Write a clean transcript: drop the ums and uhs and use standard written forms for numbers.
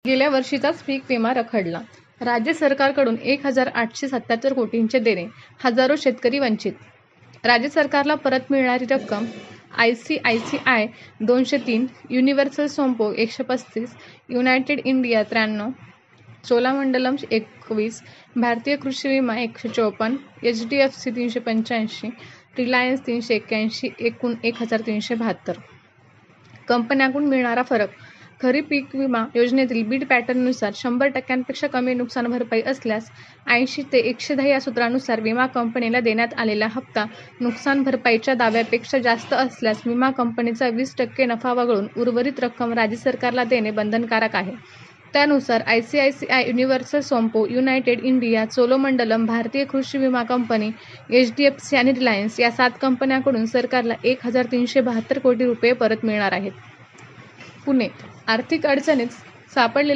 गेल्या वर्षीचाच पीक विमा रखडला. राज्य सरकारकडून 1,877 कोटींचे देणे, हजारो शेतकरी वंचित. राज्य सरकारला परत मिळणारी रक्कम ICICI 203, Universal Sompo 135, United India 93, Cholamandalam 21, भारतीय कृषी विमा 154, एचडीएफसी 385, रिलायन्स 381, एकूण 1,372. कंपन्यांकडून मिळणारा फरक. खरीप पीक विमा योजनेतील बीड पॅटर्ननुसार 100% कमी नुकसान भरपाई असल्यास 80 ते 110 या सूत्रानुसार विमा कंपनीला देण्यात आलेला हप्ता नुकसान भरपाईच्या दाव्यापेक्षा जास्त असल्यास विमा कंपनीचा 20% नफा वगळून उर्वरित रक्कम राज्य सरकारला देणे बंधनकारक आहे. त्यानुसार ICICI, Universal Sompo, United India, Cholamandalam, भारतीय कृषी विमा कंपनी, एचडीएफसी आणि रिलायन्स या 7 कंपन्यांकडून सरकारला 1,372 कोटी रुपये परत मिळणार आहेत. पुणे. आर्थिक अडचणीत सापडलेल्या